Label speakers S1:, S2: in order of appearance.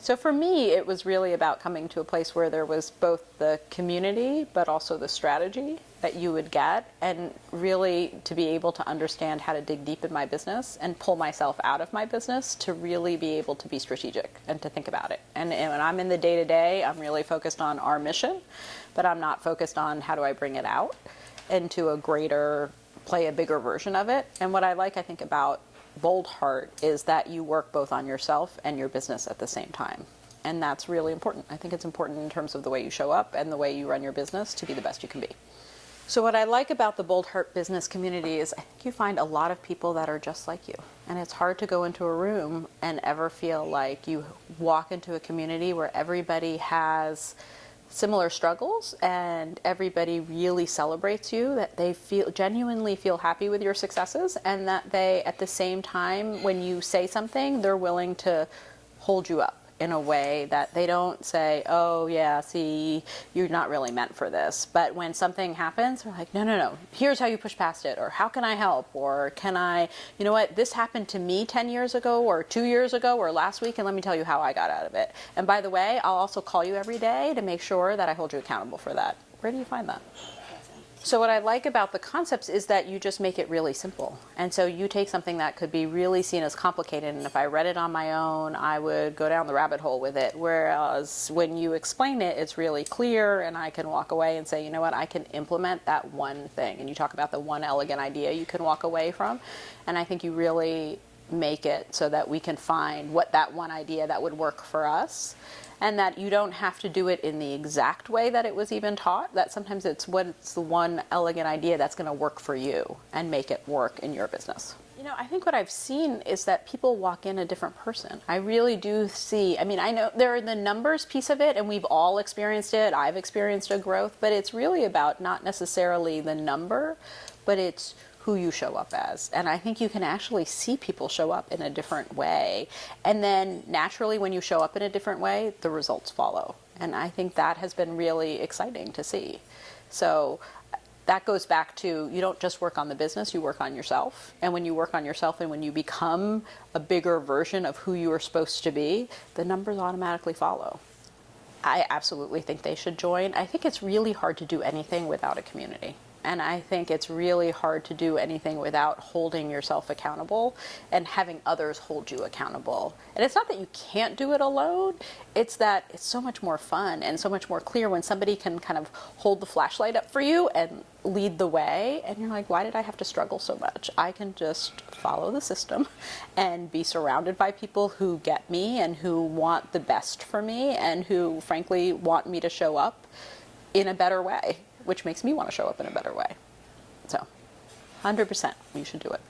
S1: So for me, it was really about coming to a place where there was both the community, but also the strategy that you would get, and really to be able to understand how to dig deep in my business and pull myself out of my business to really be able to be strategic and to think about it. And when I'm in the day-to-day, I'm really focused on our mission, but I'm not focused on how do I bring it out into a greater, play a bigger version of it. And what I like, I think, about Boldheart is that you work both on yourself and your business at the same time. And that's really important. I think it's important in terms of the way you show up and the way you run your business to be the best you can be. So what I like about the Boldheart business community is I think you find a lot of people that are just like you. And it's hard to go into a room and ever feel like you walk into a community where everybody has similar struggles and everybody really celebrates you, that they genuinely feel happy with your successes, and that they, at the same time, when you say something, they're willing to hold you up in a way that they don't say, oh yeah, see, you're not really meant for this. But when something happens, they're like, no, here's how you push past it, or how can I help, or can I, you know what, this happened to me 10 years ago, or 2 years ago, or last week, and let me tell you how I got out of it. And by the way, I'll also call you every day to make sure that I hold you accountable for that. Where do you find that? So what I like about the concepts is that you just make it really simple. And so you take something that could be really seen as complicated, and if I read it on my own, I would go down the rabbit hole with it. Whereas when you explain it, it's really clear, and I can walk away and say, you know what, I can implement that one thing. And you talk about the one elegant idea you can walk away from. And I think you really make it so that we can find what that one idea that would work for us, and that you don't have to do it in the exact way that it was even taught, that sometimes it's what's the one elegant idea that's going to work for you and make it work in your business. You know, I think what I've seen is that people walk in a different person. I really do see, I mean, I know there are the numbers piece of it, and we've all experienced it. I've experienced a growth, but it's really about not necessarily the number, but it's who you show up as. And I think you can actually see people show up in a different way. And then naturally, when you show up in a different way, the results follow. And I think that has been really exciting to see. So that goes back to, you don't just work on the business, you work on yourself. And when you work on yourself and when you become a bigger version of who you are supposed to be, the numbers automatically follow. I absolutely think they should join. I think it's really hard to do anything without a community. And I think it's really hard to do anything without holding yourself accountable and having others hold you accountable. And it's not that you can't do it alone, it's that it's so much more fun and so much more clear when somebody can kind of hold the flashlight up for you and lead the way. And you're like, why did I have to struggle so much? I can just follow the system and be surrounded by people who get me and who want the best for me and who, frankly, want me to show up in a better way, which makes me want to show up in a better way. So, 100%, you should do it.